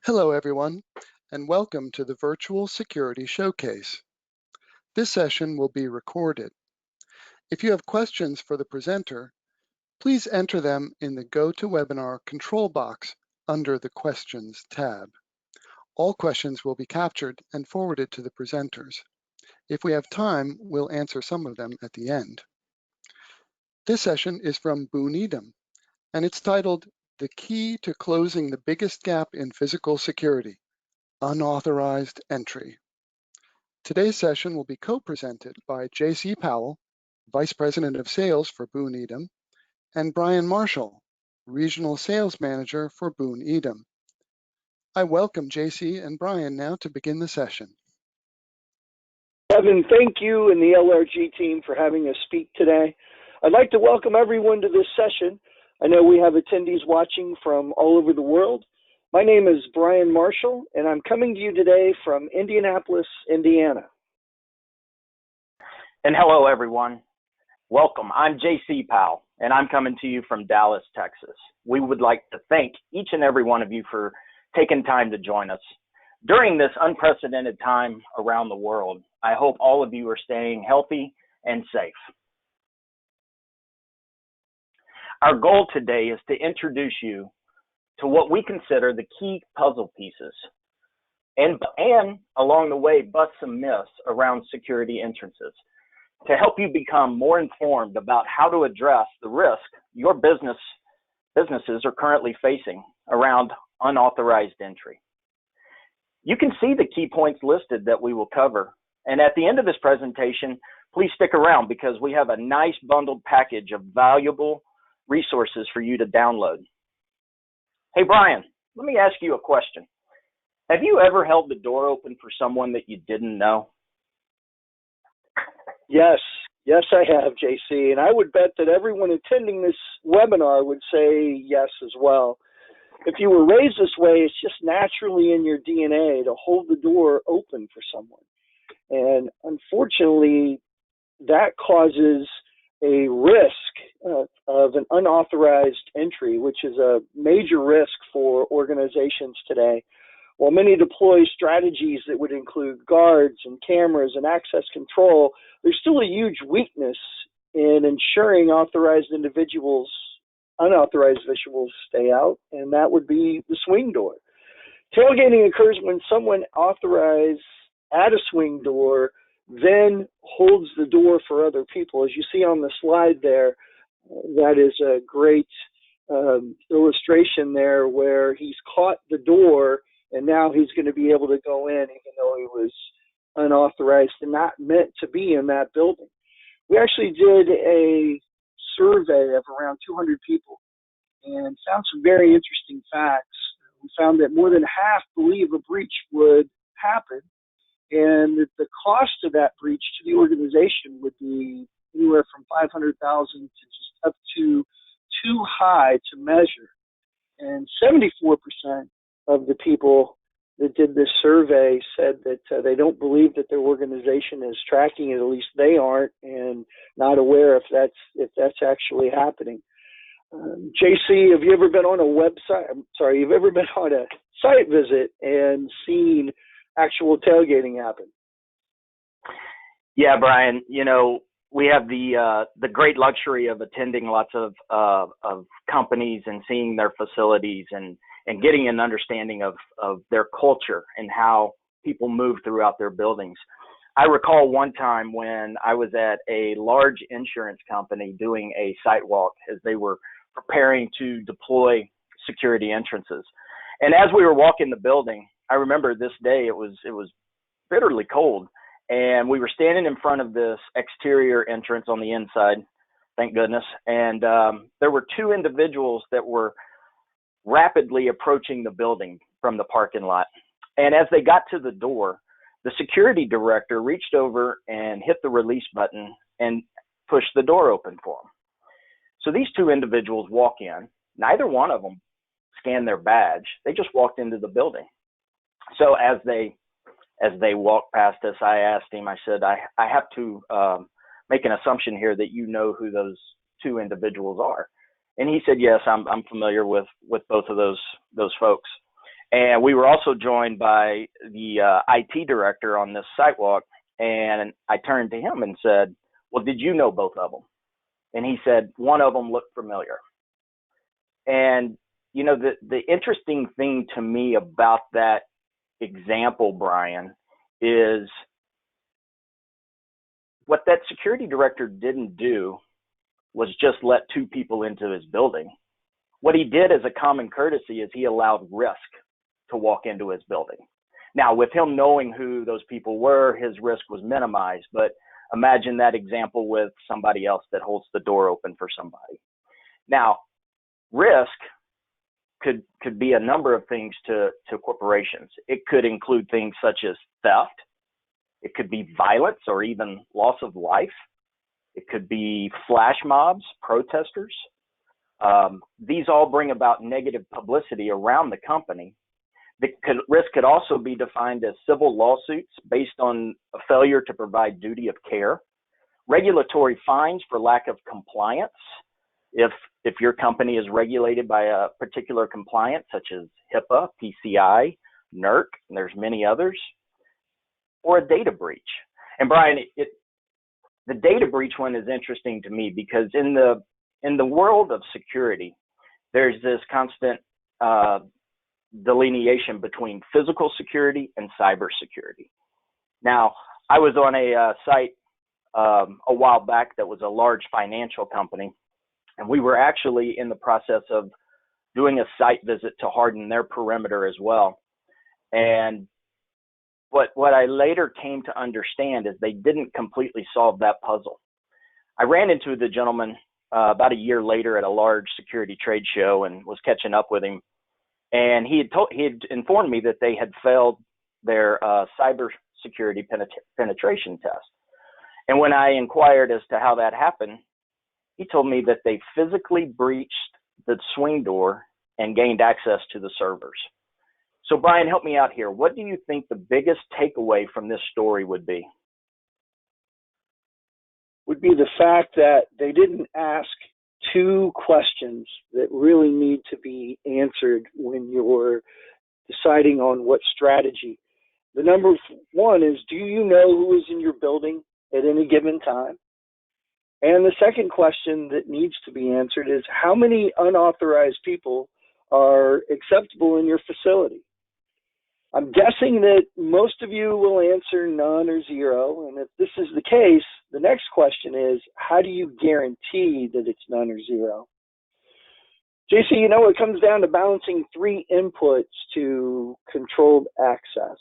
Hello, everyone, and welcome to the Virtual Security Showcase. This session will be recorded. If you have questions for the presenter, please enter them in the GoToWebinar control box under the Questions tab. All questions will be captured and forwarded to the presenters. If we have time, we'll answer some of them at the end. This session is from Boone Edom, and it's titled The Key to Closing the Biggest Gap in Physical Security, Unauthorized Entry. Today's session will be co-presented by J.C. Powell, Vice President of Sales for Boone Edom, and Brian Marshall, Regional Sales Manager for Boone Edom. I welcome J.C. and Brian now to begin the session. Evan, thank you and the LRG team for having us speak today. I'd like to welcome everyone to this session. I know we have attendees watching from all over the world. My name is Brian Marshall, and I'm coming to you today from Indianapolis, Indiana. And hello, everyone. Welcome. I'm J.C. Powell, and I'm coming to you from Dallas, Texas. We would like to thank each and every one of you for taking time to join us. During this unprecedented time around the world, I hope all of you are staying healthy and safe. Our goal today is to introduce you to what we consider the key puzzle pieces, and along the way, bust some myths around security entrances to help you become more informed about how to address the risk your businesses are currently facing around unauthorized entry. You can see the key points listed that we will cover, and at the end of this presentation, please stick around because we have a nice bundled package of valuable resources for you to download. Hey, Brian, let me ask you a question. Have you ever held the door open for someone that you didn't know? Yes, I have, JC, and I would bet that everyone attending this webinar would say yes as well. If you were raised this way, it's just naturally in your DNA to hold the door open for someone. And unfortunately, that causes a risk of an unauthorized entry, which is a major risk for organizations today. While many deploy strategies that would include guards and cameras and access control, there's still a huge weakness in ensuring unauthorized individuals stay out, and that would be the swing door. Tailgating occurs when someone authorized at a swing door then holds the door for other people. As you see on the slide there, that is a great illustration there where he's caught the door and now he's going to be able to go in even though he was unauthorized and not meant to be in that building. We actually did a survey of around 200 people and found some very interesting facts. We found that more than half believe a breach would happen, and that the cost of that breach to the organization would be anywhere from $500,000 to just up to too high to measure. And 74% of the people that did this survey said that they don't believe that their organization is tracking it. At least they aren't, and not aware if that's actually happening. JC, have you ever been on a website? You've ever been on a site visit and seen actual tailgating happen? Yeah, Brian. You know, we have the great luxury of attending lots of companies and seeing their facilities and getting an understanding of their culture and how people move throughout their buildings. I recall one time when I was at a large insurance company doing a site walk as they were preparing to deploy security entrances. And as we were walking the building, I remember this day, it was bitterly cold, and we were standing in front of this exterior entrance on the inside, thank goodness, and there were two individuals that were rapidly approaching the building from the parking lot. And as they got to the door, the security director reached over and hit the release button and pushed the door open for them. So these two individuals walk in. Neither one of them scanned their badge. They just walked into the building. So as they walked past us, I asked him, I said, I have to make an assumption here that you know who those two individuals are. And he said, yes, I'm familiar with both of those folks. And we were also joined by the IT director on this site walk. And I turned to him and said, well, did you know both of them? And he said, one of them looked familiar. And, you know, the interesting thing to me about that example, Brian, is what that security director didn't do was just let two people into his building. What he did as a common courtesy is he allowed risk to walk into his building. Now, with him knowing who those people were, his risk was minimized. But imagine that example with somebody else that holds the door open for somebody. Now, risk could be a number of things to corporations. It could include things such as theft. It could be violence or even loss of life. It could be flash mobs, protesters. These all bring about negative publicity around the company. Risk could also be defined as civil lawsuits based on a failure to provide duty of care, regulatory fines for lack of compliance, if your company is regulated by a particular compliance such as HIPAA, PCI, NERC, and there's many others, or a data breach. And Brian, the data breach one is interesting to me because in the world of security, there's this constant delineation between physical security and cybersecurity. Now, I was on a site a while back that was a large financial company, and we were actually in the process of doing a site visit to harden their perimeter as well. And what I later came to understand is they didn't completely solve that puzzle. I ran into the gentleman about a year later at a large security trade show and was catching up with him. And he had informed me that they had failed their cybersecurity penetration test. And when I inquired as to how that happened, he told me that they physically breached the swing door and gained access to the servers. So Brian, help me out here. What do you think the biggest takeaway from this story would be? Would be the fact that they didn't ask two questions that really need to be answered when you're deciding on what strategy. The number one is, do you know who is in your building at any given time? And the second question that needs to be answered is, how many unauthorized people are acceptable in your facility? I'm guessing that most of you will answer none or zero. And if this is the case, the next question is, how do you guarantee that it's none or zero? JC, you know, it comes down to balancing three inputs to controlled access.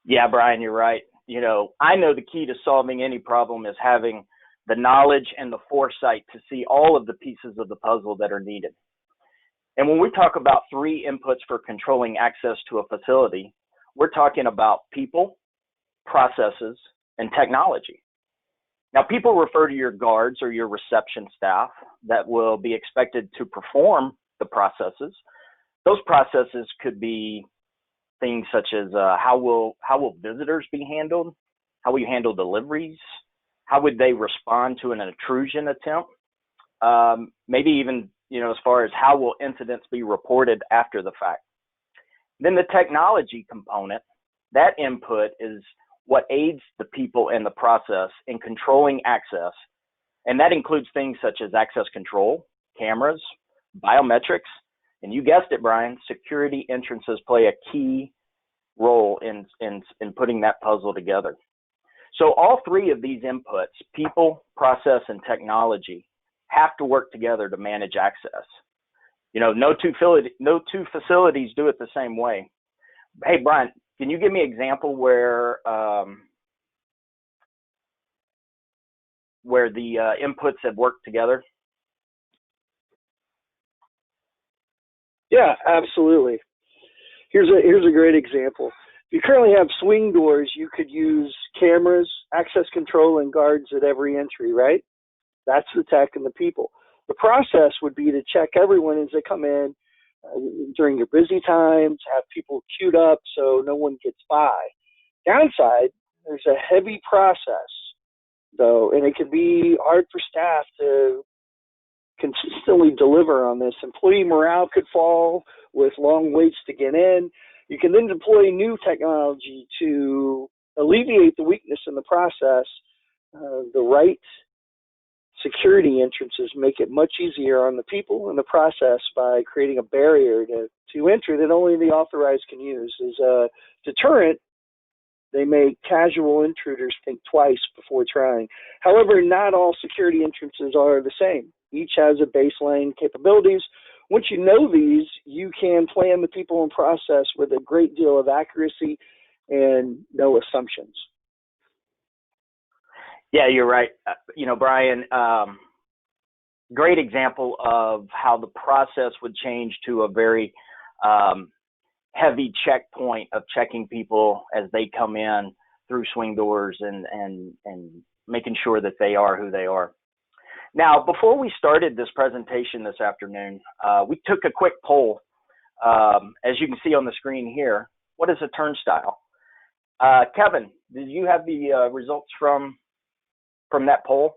Yeah, Brian, you're right. You know, I know the key to solving any problem is having the knowledge and the foresight to see all of the pieces of the puzzle that are needed. And when we talk about three inputs for controlling access to a facility, we're talking about people, processes, and technology. Now, people refer to your guards or your reception staff that will be expected to perform the processes. Those processes could be things such as how will visitors be handled? How will you handle deliveries? How would they respond to an intrusion attempt? Maybe even, you know, as far as how will incidents be reported after the fact. Then the technology component, that input is what aids the people in the process in controlling access. And that includes things such as access control, cameras, biometrics, and you guessed it, Brian, security entrances play a key role in putting that puzzle together. So all three of these inputs, people, process, and technology, have to work together to manage access. You know, no two facilities do it the same way. Hey, Brian, can you give me an example where the inputs have worked together? Yeah, absolutely. Here's a great example. If you currently have swing doors, you could use cameras, access control, and guards at every entry, right? That's the tech and the people. The process would be to check everyone as they come in during your busy times, have people queued up so no one gets by. Downside, there's a heavy process, though, and it can be hard for staff to consistently deliver on this, employee morale could fall with long waits to get in. You can then deploy new technology to alleviate the weakness in the process. The right security entrances make it much easier on the people in the process by creating a barrier to entry that only the authorized can use. As a deterrent, they make casual intruders think twice before trying. However, not all security entrances are the same. Each has a baseline capabilities. Once you know these, you can plan the people and process with a great deal of accuracy and no assumptions. Yeah, you're right. Brian, great example of how the process would change to a very heavy checkpoint of checking people as they come in through swing doors and making sure that they are who they are. Now, before we started this presentation this afternoon, we took a quick poll. As you can see on the screen here, what is a turnstile? Kevin, did you have the results from that poll?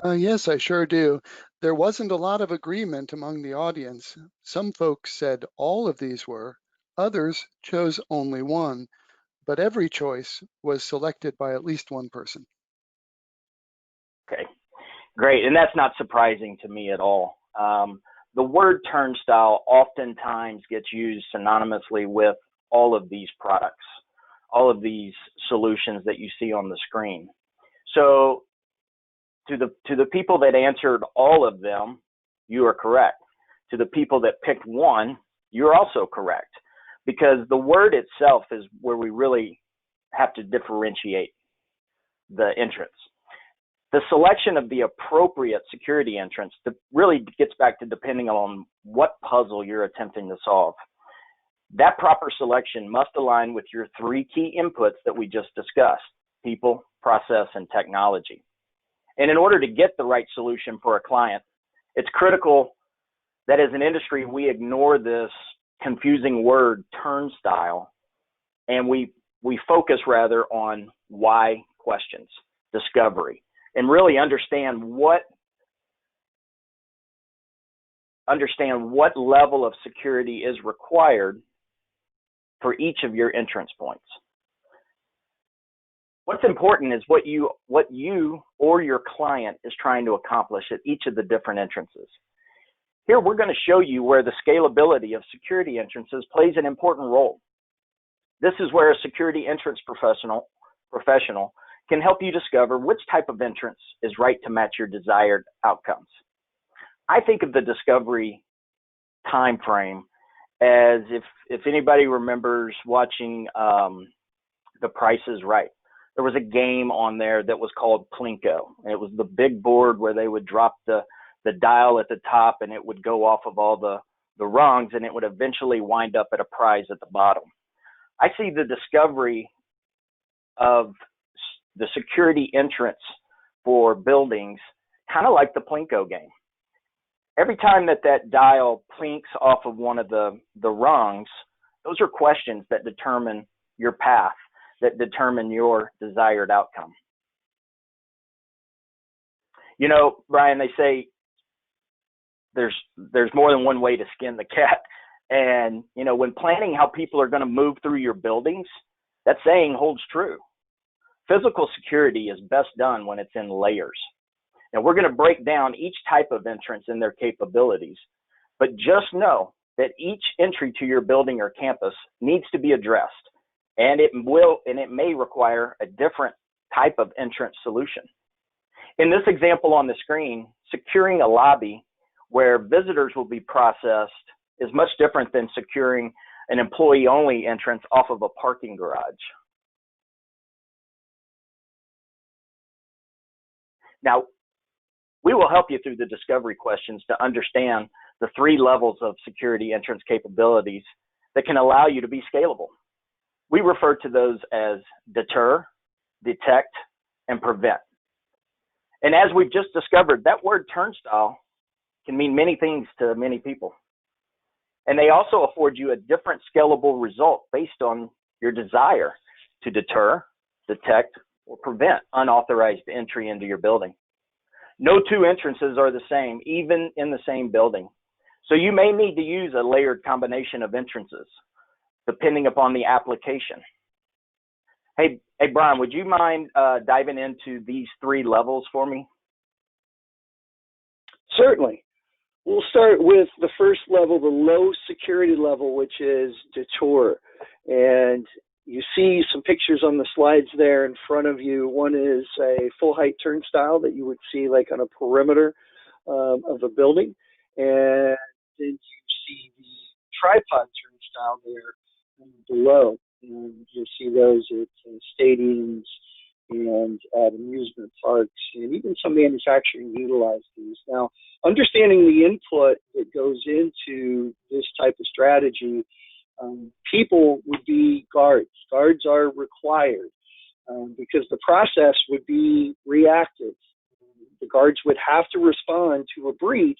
Yes, I sure do. There wasn't a lot of agreement among the audience. Some folks said all of these were, others chose only one, but every choice was selected by at least one person. Okay, great. And that's not surprising to me at all. The word turnstile oftentimes gets used synonymously with all of these products, all of these solutions that you see on the screen. So to the people that answered all of them, you are correct. To the people that picked one, you're also correct, because the word itself is where we really have to differentiate the entrance. The selection of the appropriate security entrance really gets back to depending on what puzzle you're attempting to solve. That proper selection must align with your three key inputs that we just discussed: people, process, and technology. And in order to get the right solution for a client, it's critical that as an industry, we ignore this confusing word turnstile, and we focus rather on why questions, discovery, and really understand what level of security is required for each of your entrance points. What's important is what you or your client is trying to accomplish at each of the different entrances. Here, we're going to show you where the scalability of security entrances plays an important role. This is where a security entrance professional can help you discover which type of entrance is right to match your desired outcomes. I think of the discovery time frame as if anybody remembers watching The Price is Right. There was a game on there that was called Plinko. It was the big board where they would drop the dial at the top and it would go off of all the rungs, and it would eventually wind up at a prize at the bottom. I see the discovery of the security entrance for buildings kind of like the Plinko game. Every time that dial plinks off of one of the rungs, those are questions that determine your path, that determine your desired outcome. You know, Brian, they say there's more than one way to skin the cat. And, you know, when planning how people are going to move through your buildings, that saying holds true. Physical security is best done when it's in layers. Now, we're going to break down each type of entrance and their capabilities, but just know that each entry to your building or campus needs to be addressed, and it may require a different type of entrance solution. In this example on the screen, securing a lobby where visitors will be processed is much different than securing an employee-only entrance off of a parking garage. Now, we will help you through the discovery questions to understand the three levels of security entrance capabilities that can allow you to be scalable. We refer to those as deter, detect, and prevent. And as we've just discovered, that word turnstile can mean many things to many people. And they also afford you a different scalable result based on your desire to deter, detect, or prevent unauthorized entry into your building. No two entrances are the same, even in the same building. So you may need to use a layered combination of entrances, depending upon the application. Hey, Brian, would you mind diving into these 3 levels for me? Certainly. We'll start with the first level, the low security level, which is detour. And you see some pictures on the slides there in front of you. One is a full height turnstile that you would see like on a perimeter of a building. And then you see the tripod turnstile there below. And you'll see those at stadiums and at amusement parks, and even some manufacturing utilize these. Now, understanding the input that goes into this type of strategy, people would be guards. Guards are required because the process would be reactive. The guards would have to respond to a breach,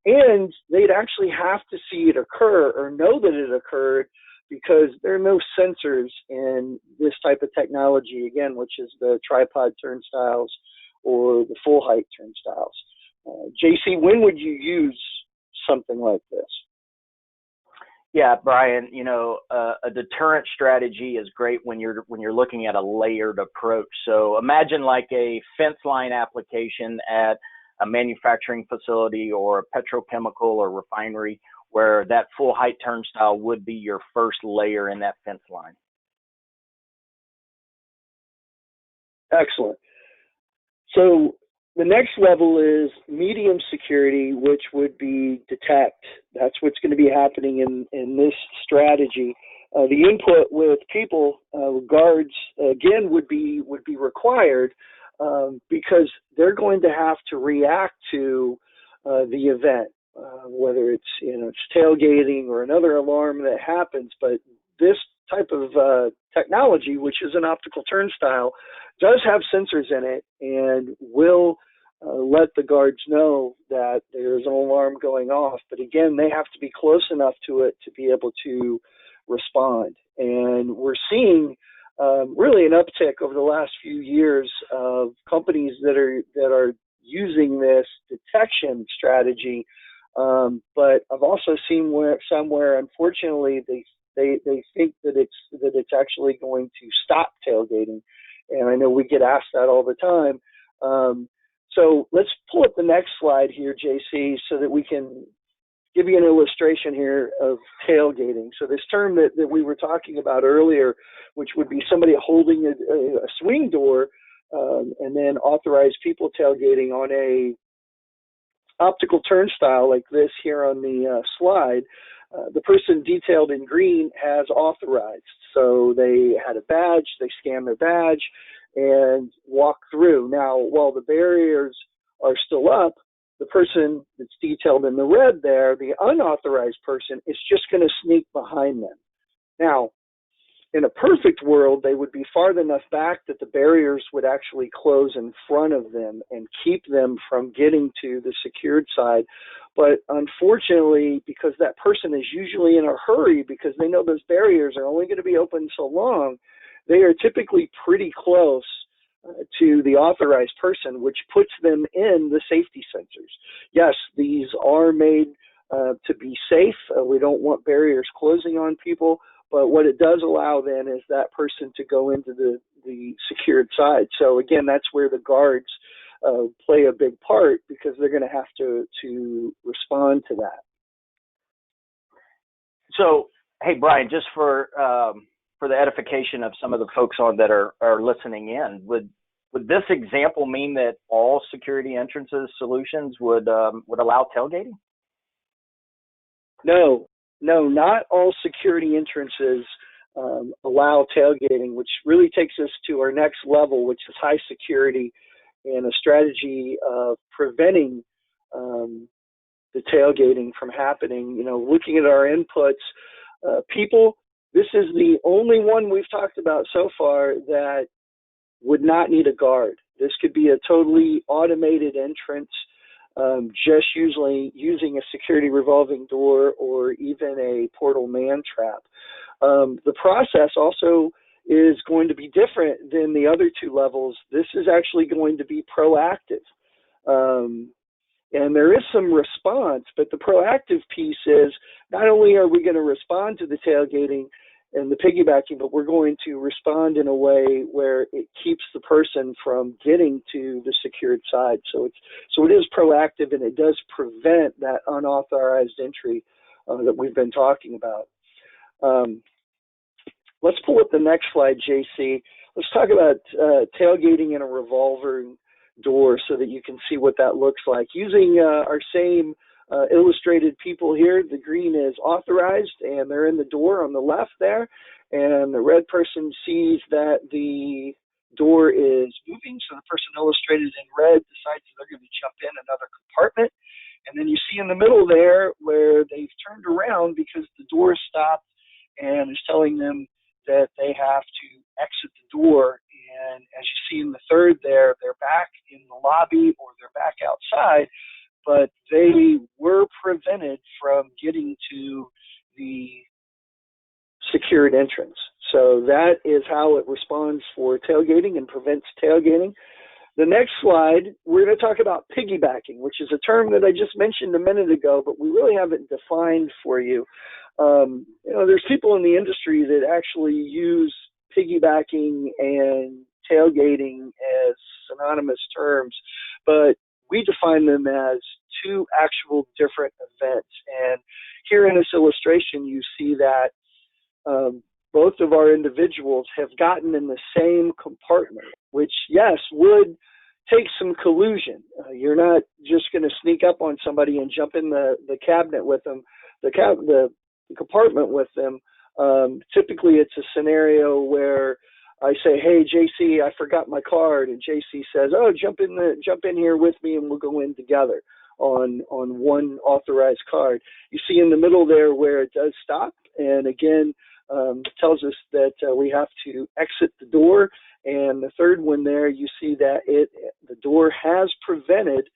and they'd actually have to see it occur or know that it occurred, because there are no sensors in this type of technology, again, which is the tripod turnstiles or the full height turnstiles. JC, when would you use something like this? Yeah, Brian, a deterrent strategy is great when you're looking at a layered approach. So imagine like a fence line application at a manufacturing facility or a petrochemical or refinery, where that full height turnstile would be your first layer in that fence line. Excellent. So the next level is medium security, which would be detect. That's what's going to be happening in this strategy. The input with people, guards, again, would be required because they're going to have to react to the event. Whether it's it's tailgating or another alarm that happens, but this type of technology, which is an optical turnstile, does have sensors in it and will let the guards know that there's an alarm going off. But again, they have to be close enough to it to be able to respond. And we're seeing really an uptick over the last few years of companies that are using this detection strategy. But I've also seen somewhere, unfortunately, they think that it's actually going to stop tailgating, and I know we get asked that all the time. So let's pull up the next slide here, JC, so that we can give you an illustration here of tailgating. So this term that we were talking about earlier, which would be somebody holding a swing door, and then authorized people tailgating on a optical turnstile like this here on the slide. The person detailed in green has authorized. So they had a badge, they scanned their badge and walk through. Now, while the barriers are still up, the person that's detailed in the red there, the unauthorized person, is just going to sneak behind them. Now, in a perfect world, they would be far enough back that the barriers would actually close in front of them and keep them from getting to the secured side. But unfortunately, because that person is usually in a hurry because they know those barriers are only going to be open so long, they are typically pretty close to the authorized person, which puts them in the safety sensors. Yes, these are made to be safe. We don't want barriers closing on people. But what it does allow then is that person to go into the secured side. So again, that's where the guards play a big part, because they're going to have to respond to that. So, hey, Brian, just for the edification of some of the folks on that are listening in, would this example mean that all security entrances solutions would allow tailgating? No, not all security entrances allow tailgating, which really takes us to our next level, which is high security and a strategy of preventing the tailgating from happening. Looking at our inputs, people, this is the only one we've talked about so far that would not need a guard. This could be a totally automated entrance, just usually using a security revolving door or even a portal man trap. The process also is going to be different than the other two levels. This is actually going to be proactive. And there is some response, but the proactive piece is not only are we going to respond to the tailgating and the piggybacking, but we're going to respond in a way where it keeps the person from getting to the secured side. So it is proactive, and it does prevent that unauthorized entry that we've been talking about. Let's pull up the next slide, JC. Let's talk about tailgating in a revolving door so that you can see what that looks like. Using our same illustrated people here, the green is authorized, and they're in the door on the left there, and the red person sees that the door is moving, so the person illustrated in red decides they're going to jump in another compartment. And then you see in the middle there where they've turned around because the door stopped and is telling them that they have to exit the door. And as you see in the third there, they're back in the lobby or they're back outside, but they were prevented from getting to the secured entrance. So that is how it responds for tailgating and prevents tailgating. The next slide, we're going to talk about piggybacking, which is a term that I just mentioned a minute ago, but we really haven't defined for you. There's people in the industry that actually use piggybacking and tailgating as synonymous terms, but we define them as two actual different events. And here in this illustration, you see that both of our individuals have gotten in the same compartment, which, yes, would take some collusion. You're not just going to sneak up on somebody and jump in the cabinet with them, the compartment with them. Typically, it's a scenario where I say, "Hey, JC, I forgot my card," and JC says, "Oh, jump in here with me, and we'll go in together on one authorized card." You see in the middle there where it does stop, and again, tells us that we have to exit the door. And the third one there, you see that the door has prevented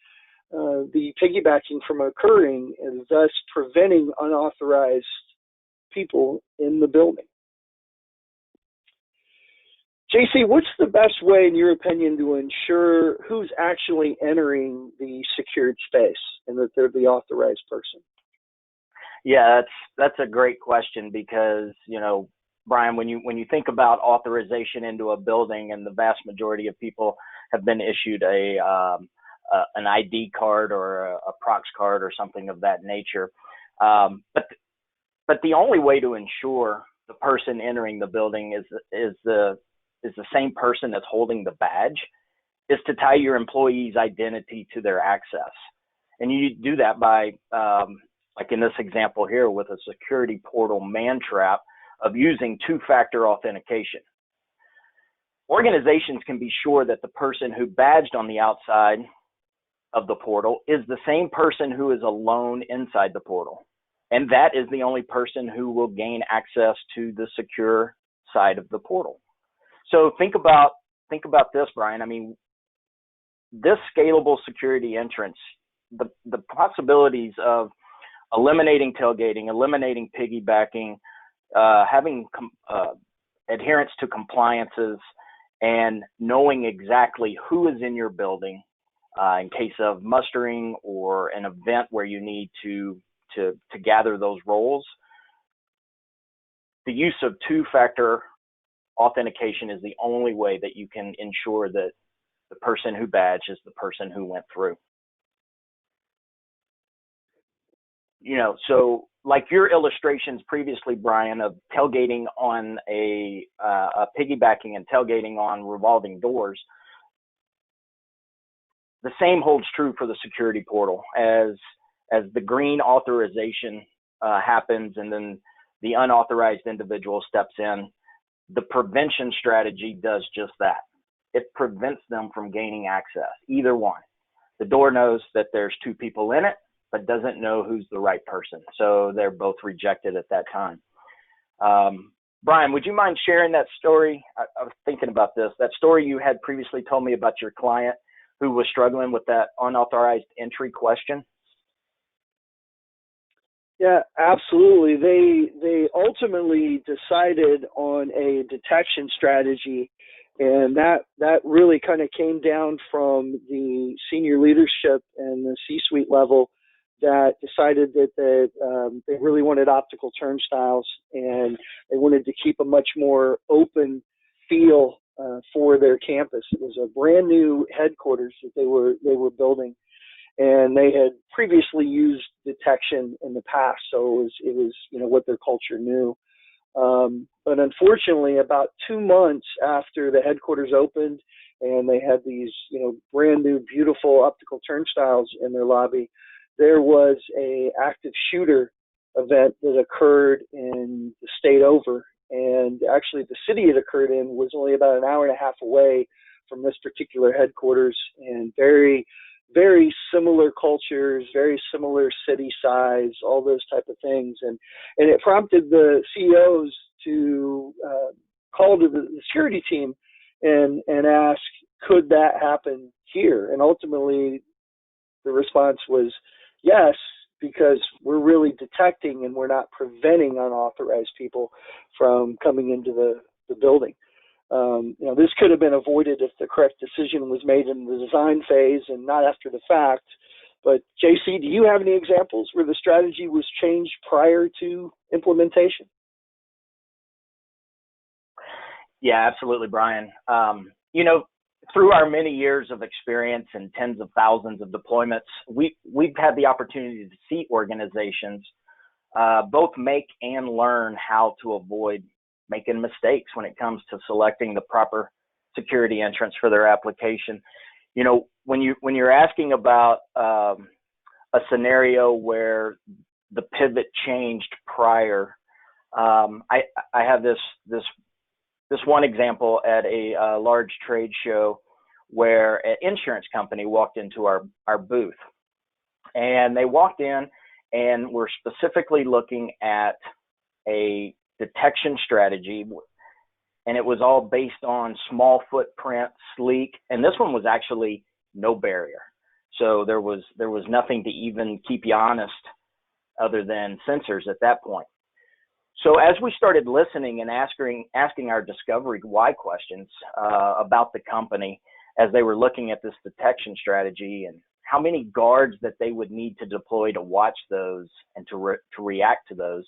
the piggybacking from occurring, and thus preventing unauthorized people in the building. JC, what's the best way, in your opinion, to ensure who's actually entering the secured space and that they're the authorized person? Yeah, that's a great question because, Brian, when you think about authorization into a building, and the vast majority of people have been issued an ID card or a prox card or something of that nature, but the only way to ensure the person entering the building is the same person that's holding the badge, is to tie your employee's identity to their access, and you do that by like in this example here with a security portal man trap, of using two-factor authentication. Organizations can be sure that the person who badged on the outside of the portal is the same person who is alone inside the portal. And that is the only person who will gain access to the secure side of the portal. So think about this, Brian. I mean, this scalable security entrance, the possibilities of eliminating tailgating, eliminating piggybacking, having adherence to compliances, and knowing exactly who is in your building in case of mustering or an event where you need to gather those roles. The use of two-factor authentication is the only way that you can ensure that the person who badged is the person who went through. So like your illustrations previously, Brian, of tailgating on a piggybacking and tailgating on revolving doors, the same holds true for the security portal. As the green authorization happens and then the unauthorized individual steps in, the prevention strategy does just that. It prevents them from gaining access, either one. The door knows that there's two people in it, but doesn't know who's the right person. So they're both rejected at that time. Brian, would you mind sharing that story? I was thinking about this. That story you had previously told me about your client who was struggling with that unauthorized entry question. Yeah, absolutely. They ultimately decided on a detection strategy And that really kind of came down from the senior leadership and the C-suite level that decided that they really wanted optical turnstiles, and they wanted to keep a much more open feel for their campus. It was a brand new headquarters that they were building, and they had previously used detection in the past, so it was what their culture knew. But unfortunately, about 2 months after the headquarters opened and they had these, brand new, beautiful optical turnstiles in their lobby, there was a active shooter event that occurred in the state over. And actually, the city it occurred in was only about an hour and a half away from this particular headquarters, and very, very similar cultures, very similar city size, all those type of things. And it prompted the CEOs to call to the security team and ask, could that happen here? And ultimately, the response was yes, because we're really detecting and we're not preventing unauthorized people from coming into the building. This could have been avoided if the correct decision was made in the design phase and not after the fact. But JC, do you have any examples where the strategy was changed prior to implementation? Yeah, absolutely, Brian. Through our many years of experience and tens of thousands of deployments, we've had the opportunity to see organizations both make and learn how to avoid making mistakes when it comes to selecting the proper security entrance for their application. When you're asking about a scenario where the pivot changed prior, I have this one example at a large trade show where an insurance company walked into our booth, and they walked in and were specifically looking at a detection strategy, and it was all based on small footprint, sleek, and this one was actually no barrier. So there was nothing to even keep you honest other than sensors at that point. So as we started listening and asking our discovery why questions about the company as they were looking at this detection strategy and how many guards that they would need to deploy to watch those and to react to those,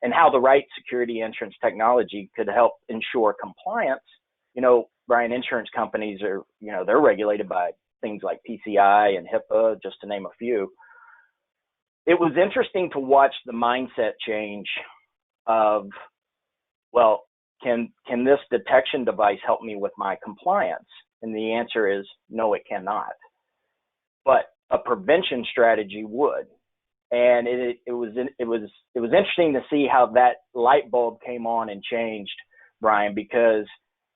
and how the right security entrance technology could help ensure compliance. Brian, insurance companies are, they're regulated by things like PCI and HIPAA, just to name a few. It was interesting to watch the mindset change of, well, can this detection device help me with my compliance? And the answer is no, it cannot. But a prevention strategy would. And it was interesting to see how that light bulb came on and changed, Brian, because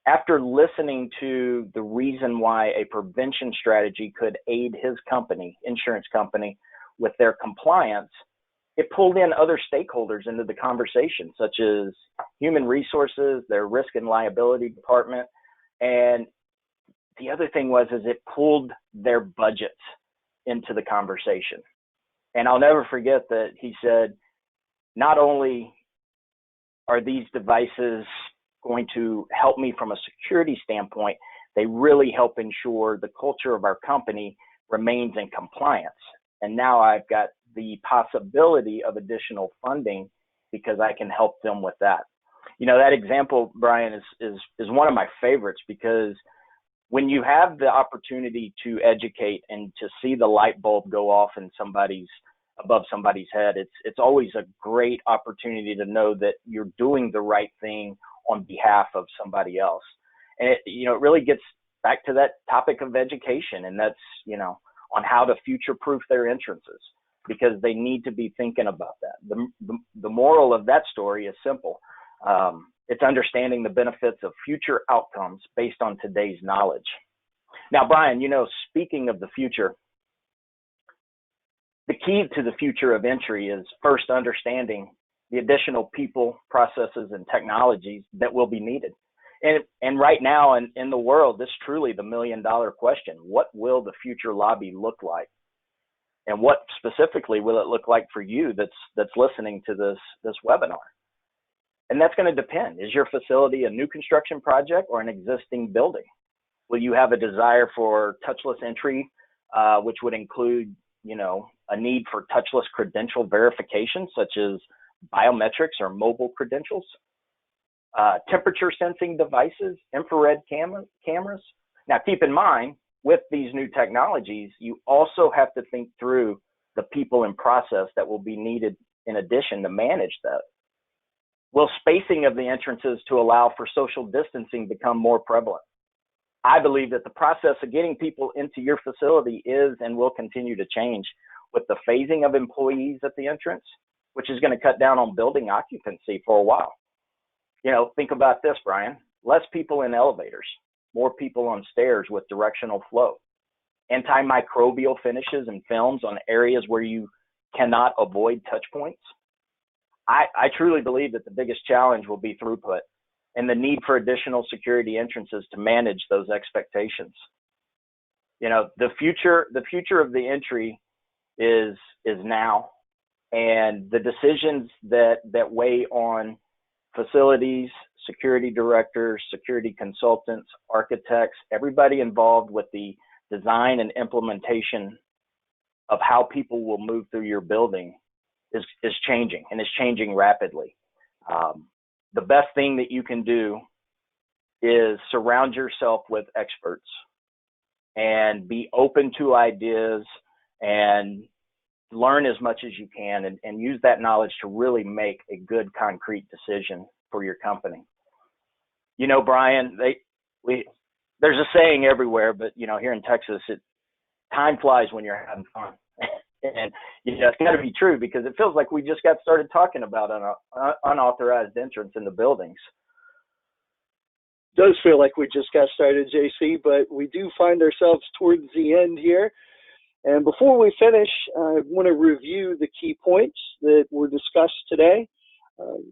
after listening to the reason why a prevention strategy could aid his company, insurance company, with their compliance, it pulled in other stakeholders into the conversation, such as human resources, their risk and liability department. And the other thing was it pulled their budgets into the conversation. And I'll never forget that he said, not only are these devices going to help me from a security standpoint, they really help ensure the culture of our company remains in compliance. And now I've got the possibility of additional funding because I can help them with that. That example, Brian, is one of my favorites, because when you have the opportunity to educate and to see the light bulb go off in above somebody's head, it's always a great opportunity to know that you're doing the right thing on behalf of somebody else. And it really gets back to that topic of education, and that's, on how to future-proof their entrances, because they need to be thinking about that. The moral of that story is simple. It's understanding the benefits of future outcomes based on today's knowledge. Now, Brian, speaking of the future, the key to the future of entry is first understanding the additional people, processes, and technologies that will be needed. And right now in the world, this is truly the million-dollar question. What will the future lobby look like? And what specifically will it look like for you that's listening to this webinar? And that's going to depend. Is your facility a new construction project or an existing building? Will you have a desire for touchless entry, which would include, a need for touchless credential verification, such as biometrics or mobile credentials? Temperature sensing devices, infrared cameras. Now, keep in mind, with these new technologies, you also have to think through the people and process that will be needed in addition to manage that. Will spacing of the entrances to allow for social distancing become more prevalent? I believe that the process of getting people into your facility is and will continue to change with the phasing of employees at the entrance, which is going to cut down on building occupancy for a while. Think about this, Brian. Less people in elevators, more people on stairs with directional flow, antimicrobial finishes and films on areas where you cannot avoid touch points. I truly believe that the biggest challenge will be throughput and the need for additional security entrances to manage those expectations. The future of the entry is now, and the decisions that weigh on facilities, security directors, security consultants, architects, everybody involved with the design and implementation of how people will move through your building is changing, and is changing rapidly. The best thing that you can do is surround yourself with experts and be open to ideas and learn as much as you can, and use that knowledge to really make a good concrete decision for your company. Brian, there's a saying everywhere, but here in Texas, time flies when you're having fun. And it's got to be true, because it feels like we just got started talking about an unauthorized entrance in the buildings. Does feel like we just got started, JC, but we do find ourselves towards the end here. And before we finish, I want to review the key points that were discussed today.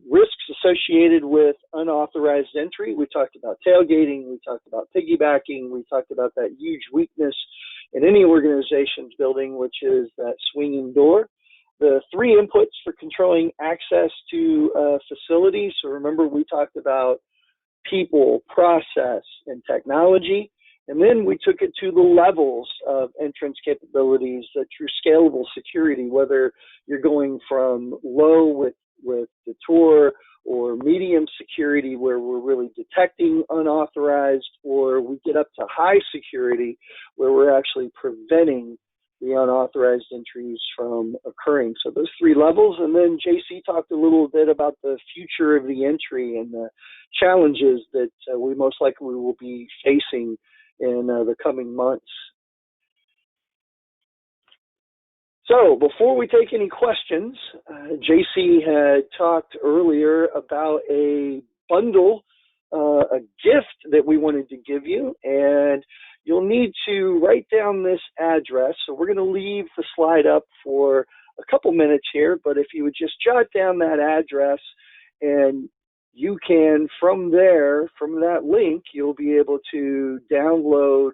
Risks associated with unauthorized entry. We talked about tailgating. We talked about piggybacking. We talked about that huge weakness in any organization's building, which is that swinging door. The 3 inputs for controlling access to facilities. So remember, we talked about people, process, and technology. And then we took it to the levels of entrance capabilities, through scalable security, whether you're going from low with the tour, or medium security where we're really detecting unauthorized, or we get up to high security where we're actually preventing the unauthorized entries from occurring. So those 3 levels. And then JC talked a little bit about the future of the entry and the challenges that we most likely will be facing in the coming months. So before we take any questions, JC had talked earlier about a bundle, a gift that we wanted to give you, and you'll need to write down this address. So we're going to leave the slide up for a couple minutes here, but if you would just jot down that address, and you can, from there, from that link, you'll be able to download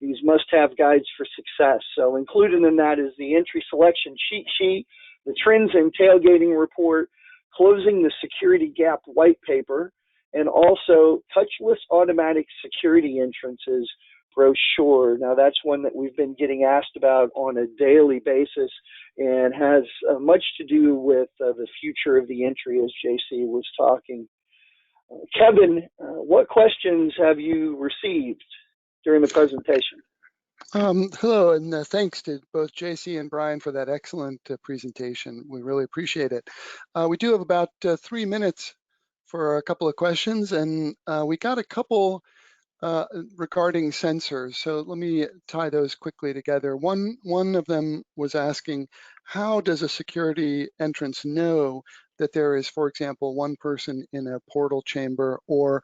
these must-have guides for success. So included in that is the entry selection cheat sheet, the trends and tailgating report, closing the security gap white paper, and also touchless automatic security entrances brochure. Now that's one that we've been getting asked about on a daily basis, and has much to do with the future of the entry, as JC was talking. Kevin, what questions have you received during the presentation? Hello, and thanks to both JC and Brian for that excellent presentation. We really appreciate it. We do have about 3 minutes for a couple of questions, and we got a couple regarding sensors. So let me tie those quickly together. One of them was asking, how does a security entrance know that there is, for example, one person in a portal chamber, or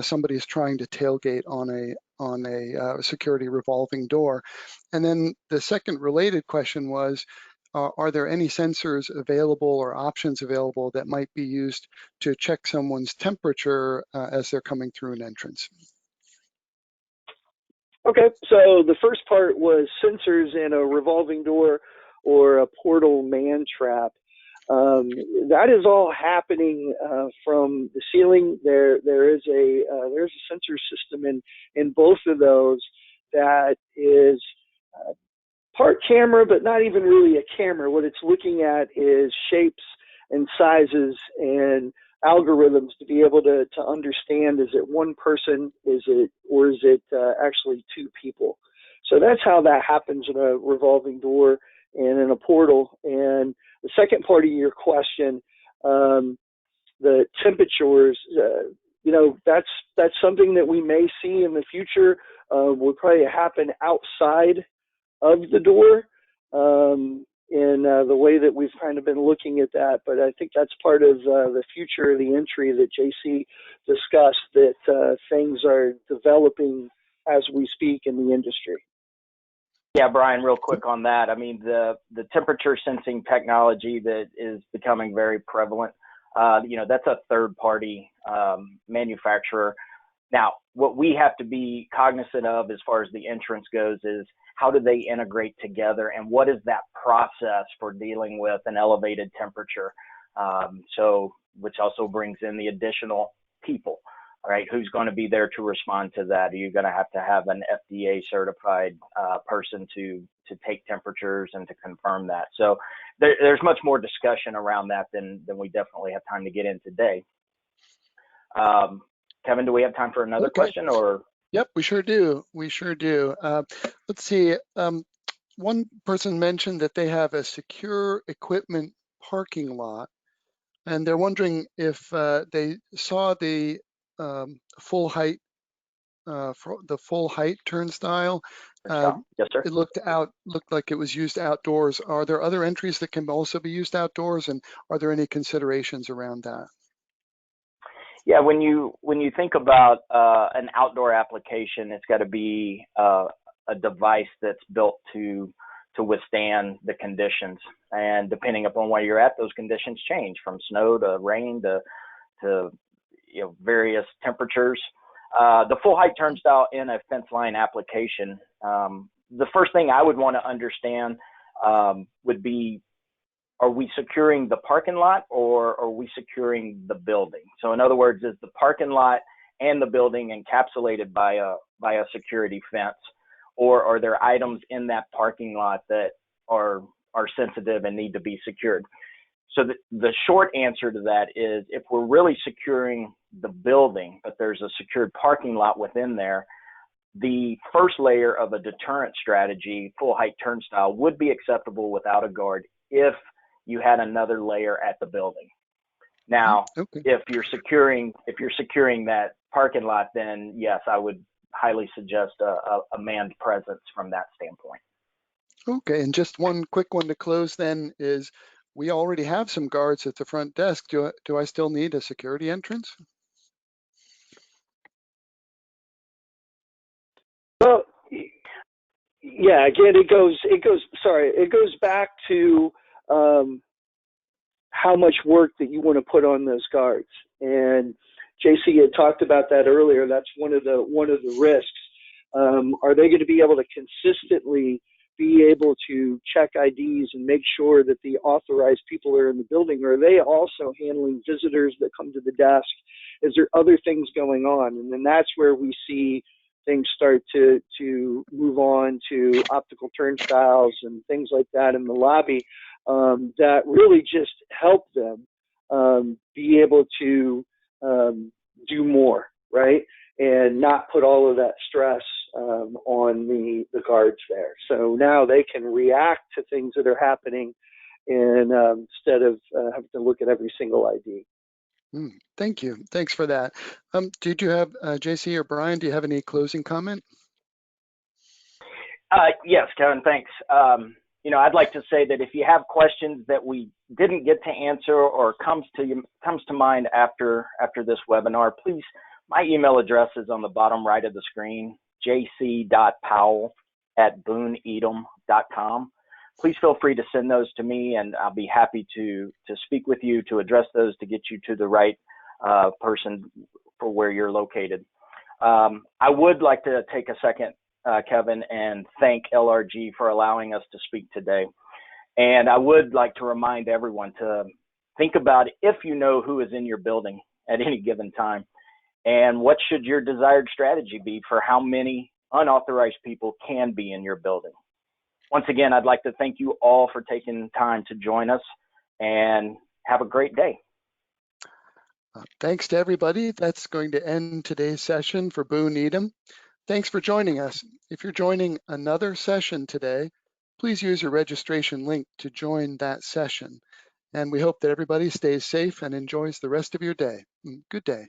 somebody is trying to tailgate on a security revolving door? And then the second related question was, are there any sensors available or options available that might be used to check someone's temperature as they're coming through an entrance? Okay, so the first part was sensors in a revolving door or a portal man trap. That is all happening from the ceiling. There's a sensor system in both of those that is part camera, but not even really a camera. What it's looking at is shapes and sizes and algorithms to be able to understand, is it one person, is it actually two people? So that's how that happens in a revolving door and in a portal. And the second part of your question, the temperatures, that's something that we may see in the future. Will probably happen outside of the door, in the way that we've kind of been looking at that. But I think that's part of the future of the entry that JC discussed, that things are developing as we speak in the industry. Yeah, Brian, real quick on that. I mean, the temperature sensing technology that is becoming very prevalent, that's a third-party manufacturer. Now, what we have to be cognizant of as far as the entrance goes is how do they integrate together, and what is that process for dealing with an elevated temperature? Which also brings in the additional people, right? Who's going to be there to respond to that? Are you going to have an FDA certified person to take temperatures and to confirm that? So there's much more discussion around that than we definitely have time to get in today. Kevin, do we have time for another question, or? Yep, we sure do. Let's see. One person mentioned that they have a secure equipment parking lot, and they're wondering if they saw the full height turnstile. Yes, sir. It looked like it was used outdoors. Are there other entries that can also be used outdoors, and are there any considerations around that? Yeah, when you think about an outdoor application, it's got to be a device that's built to withstand the conditions, and depending upon where you're at, those conditions change from snow to rain to various temperatures. The full height turnstile in a fence line application, the first thing I would want to understand would be, are we securing the parking lot, or are we securing the building? So in other words, is the parking lot and the building encapsulated by a security fence, or are there items in that parking lot that are sensitive and need to be secured? So the short answer to that is, if we're really securing the building, but there's a secured parking lot within there, the first layer of a deterrent strategy, full height turnstile, would be acceptable without a guard if you had another layer at the building. Now, if you're securing that parking lot, then yes, I would highly suggest a manned presence from that standpoint. Okay, and just one quick one to close then is, we already have some guards at the front desk. Do I still need a security entrance? Well, yeah. Again, it goes back to how much work that you want to put on those guards. And JC had talked about that earlier. That's one of the risks. Are they going to be able to consistently be able to check IDs and make sure that the authorized people are in the building? Or are they also handling visitors that come to the desk? Is there other things going on? And then that's where we see things start to move on to optical turnstiles and things like that in the lobby, that really just help them be able to do more, right? And not put all of that stress on the guards there. So now they can react to things that are happening, and instead of having to look at every single ID. Thank you. Thanks for that. Did you have, JC or Brian, do you have any closing comment? Yes, Kevin, thanks. I'd like to say that if you have questions that we didn't get to answer or comes to mind after this webinar, please, my email address is on the bottom right of the screen, jc.powell@booneedom.com. Please feel free to send those to me, and I'll be happy to speak with you, to address those, to get you to the right person for where you're located. I would like to take a second, Kevin, and thank LRG for allowing us to speak today. And I would like to remind everyone to Think about if you know who is in your building at any given time, and what should your desired strategy be for how many unauthorized people can be in your building. Once again, I'd like to thank you all for taking time to join us, and have a great day. Thanks to everybody. That's going to end today's session for Boo Needham. Thanks for joining us. If you're joining another session today, please use your registration link to join that session. And we hope that everybody stays safe and enjoys the rest of your day. Good day.